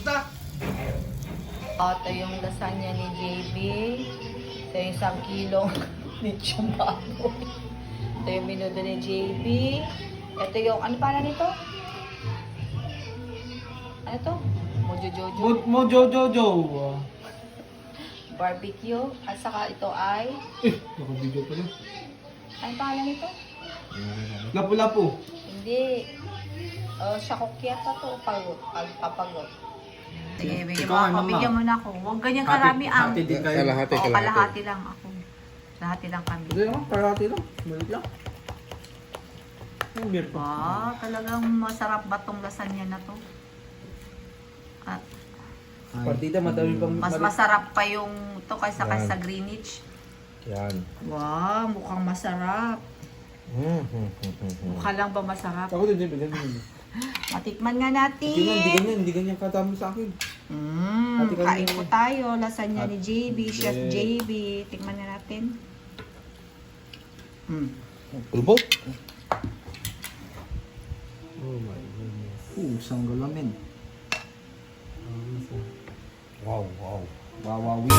Basta! Ito yung lasagna ni JB. Ito yung 1 kilong lechon baboy. Ito yung minudo ni JB. Ito yung, ano pala nito? Ano to? Mojo Jojo. Mojo. Barbecue. At saka ito ay, Naka-video pala. ano pala nito? Lapu-lapu. Hindi. Shakokyata to. Papagot. Sige, bigyan mo Ikaw, ako. mama. Bigyan mo na ako. Huwag ganyan karami ang. Hati din kayo. Kalahati, Oo, kalahati. kalahati lang ako. Kalahati lang kami. Hindi naman, parati lang. Malit lang. Ang beer pa. Talagang masarap ba tong lasagna na to? At Partida, madami pang... mas masarap pa yung to kaysa sa Greenwich. Yan. Wow, mukhang masarap. Mukha lang ba masarap? Ako din, ganyan. Matikman nga natin. Hindi ganyan katami sa akin. Pati kami- Kain po tayo. Lasagna ni JB, Chef Yeah. JB. Tikman na natin. Kulbot. Oh my goodness. Isang galamin. Wow. Wawawi.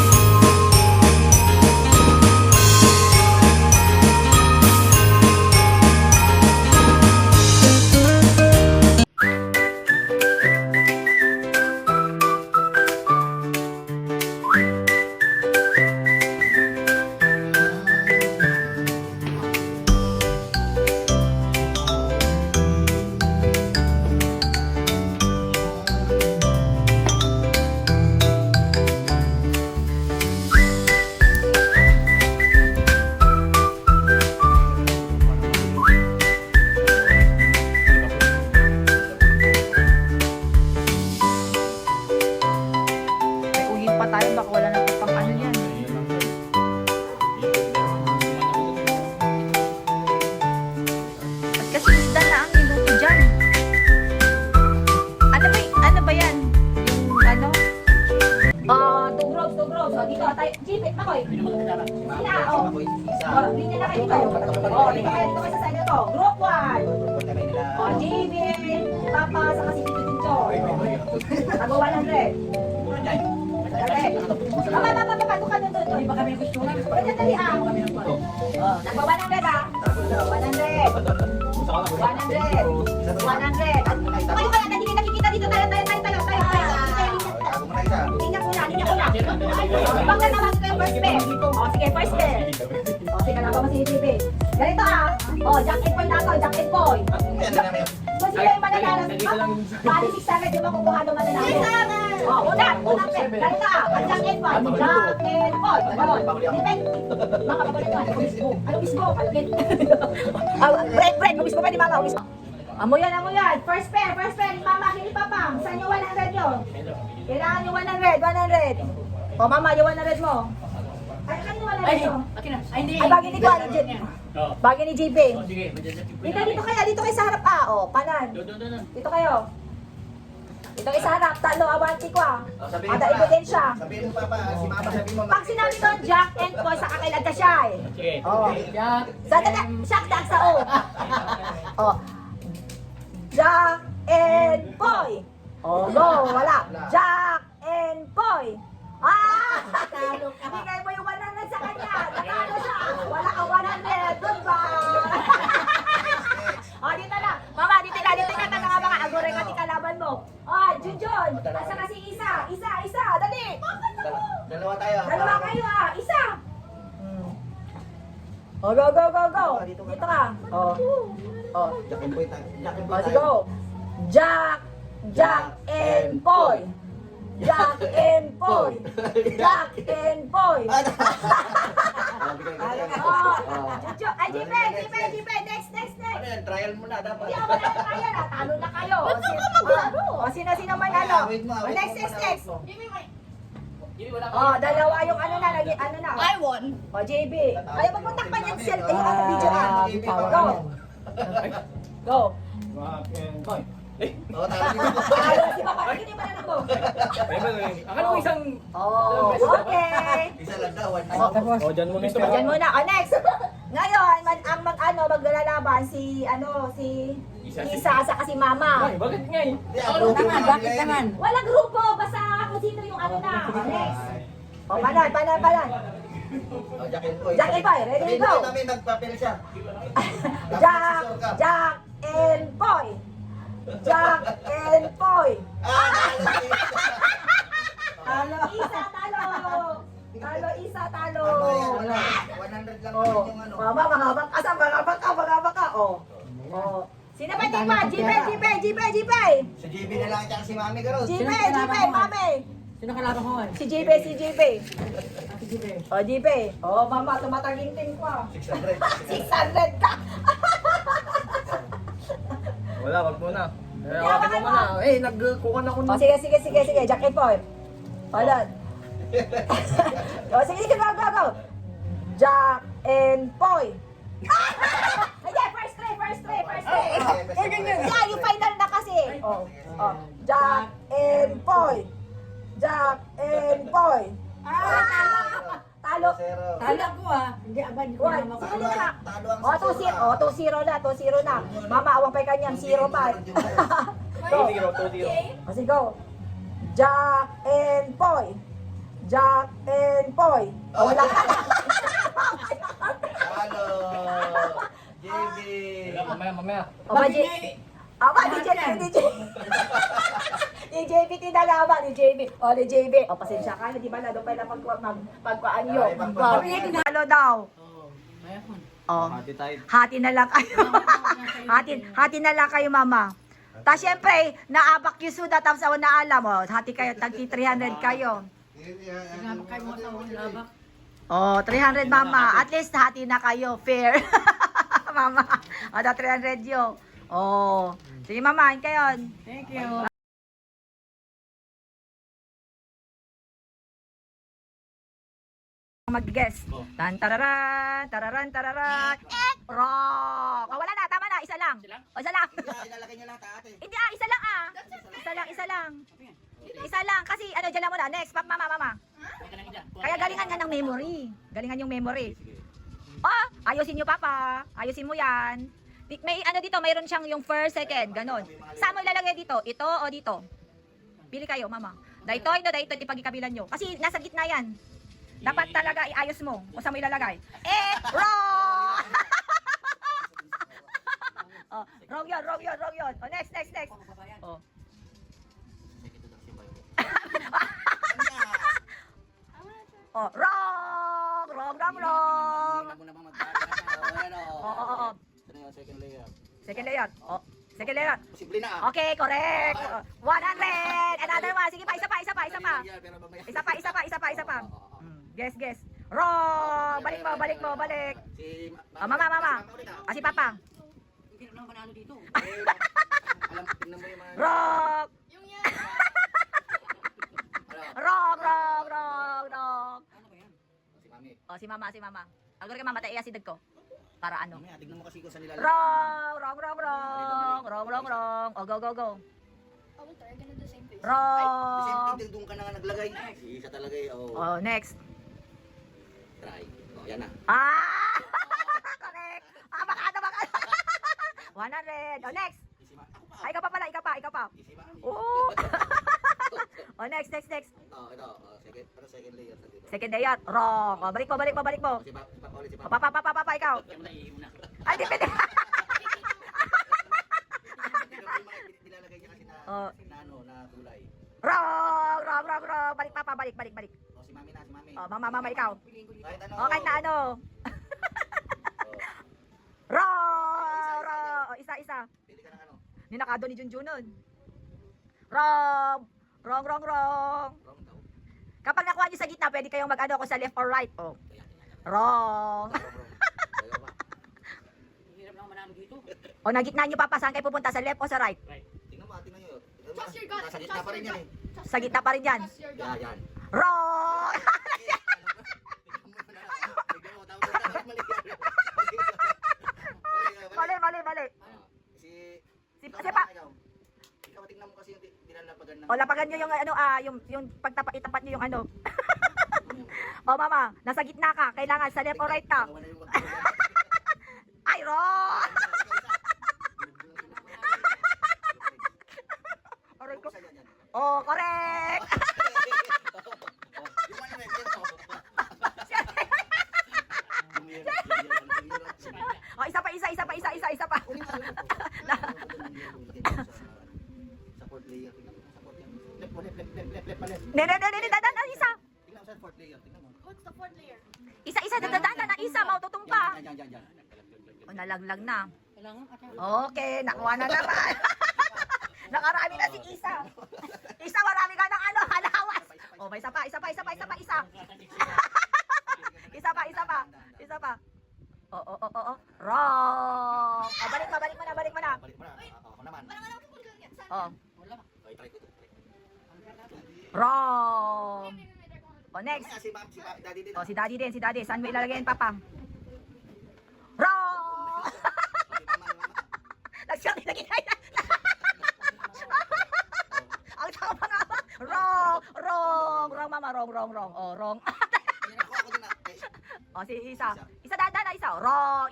May uhin pa tayo. Baka wala na ito pang ano yan. At kasi isda na ang niluto dyan. Ano ba yan? Yung ano? Two rows. Dito tayo. Jeep, makoy. Sina, linya na kayo dito. Dito kayo sa side na to. Group 1. JB, Papa, saka si Tito Tincho. Tago 100. Papa, doon ka doon. Baka may gusto na. Dali ah. Nagba 100 ah. 100. 100. Kayo kaya, hindi nakikita dito. Tayo. Linya ko na. Pag natawag ko yung first pair. Sige, first pair. Sige, nalaban mo si JB. Ganito ah. Jack and Boy na to. Jack and Boy. Kung sila yung mananalas, bali 600 yung makukuha ng mananalas. Unang pair. Ganito ah. Jack and Boy. Jack and Boy. Depende. Mga kapatid naman. Ano bisbo? Bread. Umisbo pa ni Mama. Amo yan. First pair. Ni Mama, ni Papa. Saan yung 100 yun? Kailangan yung 100. Mama, yung 100 mo. Ay, kanino 100 mo? Ay, bagay ni Kuya. Bagay ni JB. Dito kayo sa harap panan. Dito kayo. Dito kayo sa harap, talo, awanti ko Ada ebidensya. Sabihin mo, Papa. Si Mama, sabihin mo. Pag sinabi doon, Jack and Boy, sa kakailan ka siya Jack. Siya sa Jack and Boy. Go, wala. Jack and Boy. Bigay mo yung 100 sa kanya. Natalo siya. Wala ka 100. Goodbye. Dito na. Mama, dito ka na mga agore ka kalaban mo. Junjun. At saka si Isa. Dali. Dalawa tayo. Dalawa kayo Isa. Go. Dito ka. Jack and Boy tayo. Let's go. Jack and Boy. Jack and Boy. Ay, JP. Next. Ano yan? Trial mo na dapat. Hindi ako na trial Talo na kayo. Sino man Wait mo. Next. Dalawa yung ano na. I won. JB. Ayaw magpuntakpan yung video Go. Jack and Boy. Oo, tama din ako. Si Papa, hindi pa na mo. Akala ko isang... Oh, okay. Isa lang daw. O, dyan mo na. Diyan muna. Oh, next. Ngayon, maglalaban si Isa sa kasi Mama. Ay, bakit nga eh? Bakit naman? Walang grupo, basta kung sino yung ano na. Oh, next. Oh, panan. Oh, Jack and Poy. Jack and Poy, ready, Sabihin go. mo namin magpapel siya. Jack and Poy. Jack and Poy. Isa talo. Isa talo. Ano yan? 100 lang Oh, naman yung ano. mabang ka. Oh. Oh. Sino ba di ba? GP. Sa JB na lang tsaka si Mami Garot. GP, Mami. Sino kalaban ko eh? Si JP. Oh, JP. Oh, Mama, tumataginting ko. 600. 600 ka. Wala, wag muna. Hawakan mo muna. Eh, nagkukan ako Oh, sige. Jack and Poy. Hold. Oh, sige, go. Jack and Poy. Hindi, first try. Yeah, yung final na kasi. Oh. Jack and Poy. Talo. Zero. Tala ko hindi abad ko One. na Sige na. Talo ang Oh, 2-0 na. 2-0 na. Mama, awang pa kanyang 0 pa. Go. 2-0. O, sige, go. Jack and Poy. Oh, wala ka. Talo. JB. Mamaya. O, ba, ni JB tinalaban, ni JB. O, ni JB. O, pasensya ka, hindi ba na doon pala pagkuhaan yun. Talo daw. O, Hati tayo. hati na lang kayo. hati na lang kayo, Mama. Tapos, syempre, naabak yung suda, tapos ako na alam, o, hati kayo, tagti 300 kayo. kayo mo sa labak. Oh, 300 Mama. At least hati na kayo. Fair. Mama. O, 300 yun. Oh. Sige Mama, yun kayo. Thank you. Mag-guess. Tararan. Rock. Oh, wala na, tama na. Isa lang. O, isa lang. Ilalagay niyo lang ate. Hindi isa lang Isa lang. Kasi, dyan lang muna. Next, Mama. Kaya galingan nga ng memory. Galingan yung memory. Oh, ayusin nyo, Papa. Ayusin mo yan. May dito, mayroon siyang yung first, second, ganon. Saan mo ilalagay dito? Ito o dito? Pili kayo, Mama. Dito, ipagikabilan nyo. Kasi nasa gitna yan. Dapat talaga iayos mo kung saan mo ilalagay. Wrong! Oh, wrong yun. Oh, next. Oh. Oh, wrong! Oo. Second layer. Second layer. Oh, second layer. Posible na Okay, correct. 100. Another one. Sige pa, isa pa. Isa pa. Guess. Wrong. Balik mo. Si Oh, Mama. Si Papa. Hindi naman panalo dito. Alam, tingnan mo yung mga... Wrong. Wrong. Ano ba yan? Si Mami. Oh, si Mama. Agor ka Mama, tayo asidad ko. Para ano? Mamaya, tignan mo kasi kung saan nilalagay. Wrong. Oh, go. I will try again at the same place. Same Wrong. thing, doon ka na nga naglagay. Isa talaga eh. Oh. Oh, next. Try. Oh, yan na. Correct. Baka. 100. Oh, next. Si Mami. Ako pa. Ay, ikaw pa. Si Mami. Oh. Oh, next. Oh, ito. Oh, second layer na dito. Second layer. Wrong. Oh, balik mo. Si Papa ulit, si Oh, Papa. Papa, ikaw. Ay, depende. Nilalagay niya kasi na, Oh. na kulay. Wrong. Balik, Papa, balik. Oh, si Mami na, si Mami. Oh, Mama, ikaw. Kahit ano. Oh, kahit na ano. Wrong. Oh, isa. Pili ka ng ano. Ninakado ni Junjun nun. Wrong. Wrong daw. Kapag nakuha niyo sa gitna, pwede kayong mag-ano kung sa left or right. Oh. Wrong. Ayaw pa. Hirap lang manalo dito. O, na gitna niyo, Papa, saan kayo pupunta? Sa left o sa right? Tingnan mo, tingnan nyo. Trust your gut. Nasa gitna pa rin yan eh. Sa gitna pa rin yan. Trust your gut. Yan. Wrong. Tignan mo, tapos mali yan. Mali. Si... Si Pa. yung pagtapat, itapat niyo yung ano. O mama, nasa gitna ka. Kailangan sa left or right ka. Dalawa na yung Ay, wrong! Aray ko. Oh, correct! Oh, isa pa. Sa fourth layer. Left. Dadan, isa. Tingnan mo sa fourth layer. Tingnan mo. What's the fourth layer? Isa, dadan na isa, maututumpa. Yan. O, nalaglag na. Kailangan ka tayo. Okay, nakuha na naman. Nakarami na si Isa. Isa, marami ka ng ano, halawas. O, may isa pa. Isa pa. Oo. Wrong. O, balik mo na. Balik mo na. Ako naman. O, Okay, try ko to. wrong. O, next. Si Daddy din. O, si Daddy. Saan mo ilalagay yung papa? Wrong. Nagsiyak din lagi tayo. Ang tama pa nga. Wrong, mama. Wrong. O, wrong. Ako din na. O, si Isa. Isa dadan na isa. Wrong.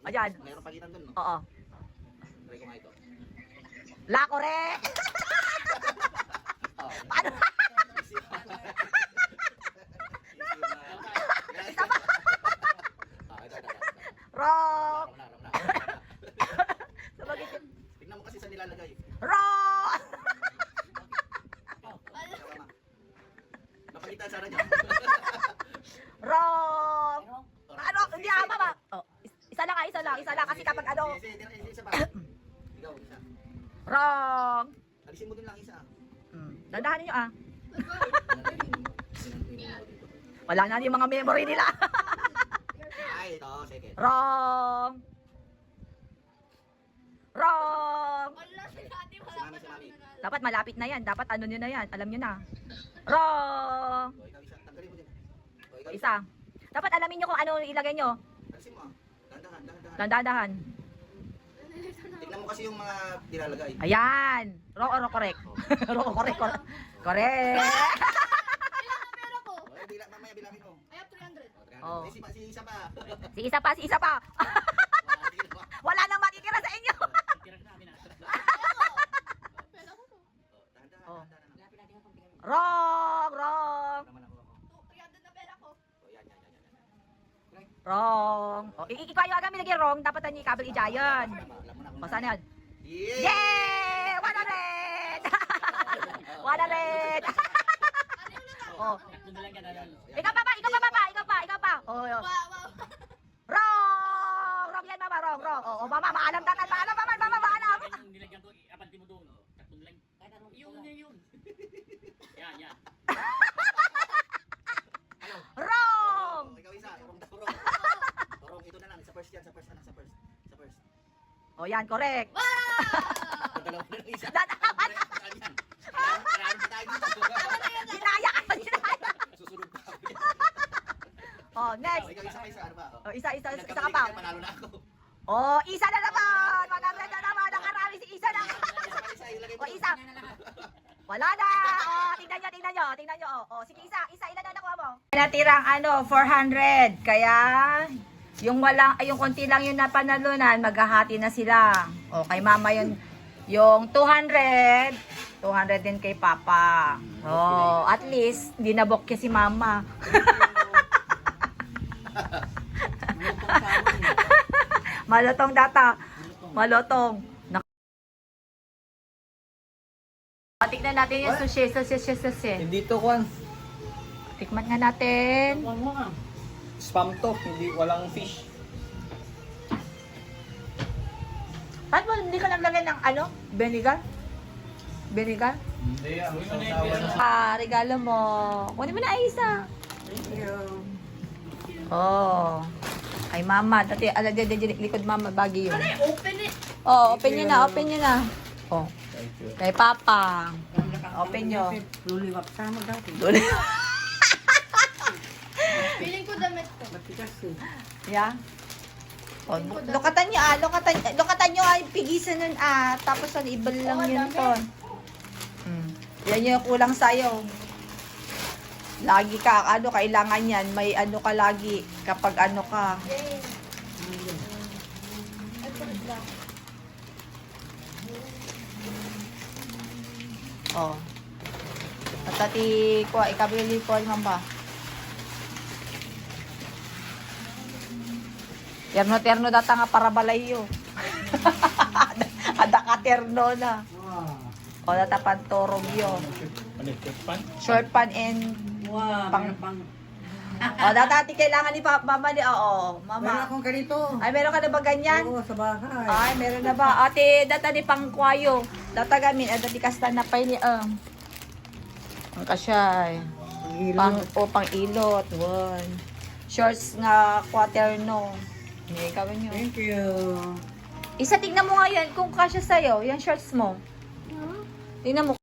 O, dyan. Mayroon palitan dun, no? Oo. Try ko nga ito. La, correct. Paano? Isa pa. Wrong. Sabagay. Tignan mo kasi sa nilalagay. Wrong. Napalitan sana niya. Wrong. Ano? Hindi mama. Oh, isa lang kasi kapag ano. Isa pa. Ikaw, isa. Wrong. Alisin mo din lang isa. Dandahanin nyo ah. Wala na yung mga memory nila. Ay, ito, second. Wrong. Wala si Daddy, Si wala Mami. pa Dapat malapit na yan. Dapat ano nyo na yan. Alam nyo na. Wrong. O, ikaw isa. Tanggalin mo din. O, ikaw Isa. Dapat alamin nyo kung ano ilagay nyo. Alisin mo. Dahan-dahan. Dandahan. Tignan mo kasi yung mga nilalagay. Ayan. Wrong or correct? Wrong or correct. Correct. Ilan ang pera ko? O, mamaya bilangin mo. I have 300. Oh. Si isa pa. Si isa pa. Wala nang makikira sa inyo. Pera ko to. Oh. Dahan-dahan. Wrong. Naman ako. 300 na pera ko. O, yan. Wrong. O, ikaw yung agad nilagay wrong. Dapat na kabel i-giant. Alam mo na kung O, saan yan? Yeah! Yay! 100! 100! Oh. Ikaw pa. Oh, Wow, wow. wrong yan mama, wrong. Oh, mama, maalam. Nilagyan ko, apanti mo doon. Tatlong lang. Yun. Yan. Wrong! Ikaw isa. Rong. Ito na lang. Sa first. Oh, yan, correct. Dalawa na lang isa. Dalawa na. Yan. Marami tayo dito. Ginaya ka. Susunod pa. Oh, next. Ikaw isa. Ano ba? Oh, isa ka pa. Panalo na ako. Oh, isa na naman. Maganda na naman. Nakarami si isa na. Isa. Ilagay mo. Oh, isa. Wala na. Oh, tingnan nyo. Oh, sige, isa. Ilan na nakuha mo? Natirang 400. Kaya, yung konti lang yung napanalunan, maghahati na sila. O, kay mama yung 200. 200 din kay papa. Oh, at least, di nabokya si mama. Malutong data. Malutong. Tignan natin yung sushi. Hindi to kwan. Tikman nga natin. Spam to, walang fish. Ba't mo hindi ka naglagay ng vinegar? Vinegar? Hindi, ang sausawan na. Regalo mo. Kunin mo na isa. Thank you. Oh. Ay mama, dati likod mama bagi yun. Open it. Oh, open nyo na. Oh. Kay papa. Open nyo. Luliwap sa mo dati. Feeling ko damit ko. Matigas eh. Yeah. Oh, lokatan nyo lokatan nyo pigisan nun tapos ano, ibal lang yun to. Yan yung kulang sa'yo. Lagi ka, kailangan yan, may ano ka lagi, kapag ano ka. Oh. Patati ko, ikabili ko, mamba. Terno data nga para balayo. Ada ka terno na. O data pantorog yun. Short pan and pang. O data kailangan ni mama ni mama. Meron akong ganito. Ay meron ka na ba ganyan? Oo, sa bahay. Ay meron na ba? Ate data ni pangkwayo. Data gamin dati kasta na pay ni ang kasyay. Pang ilot. One. Shorts nga quaterno. Hindi, gawin nyo. Thank you. Isa, tignan mo nga yan kung kasya sa'yo, yung shorts mo. Tignan mo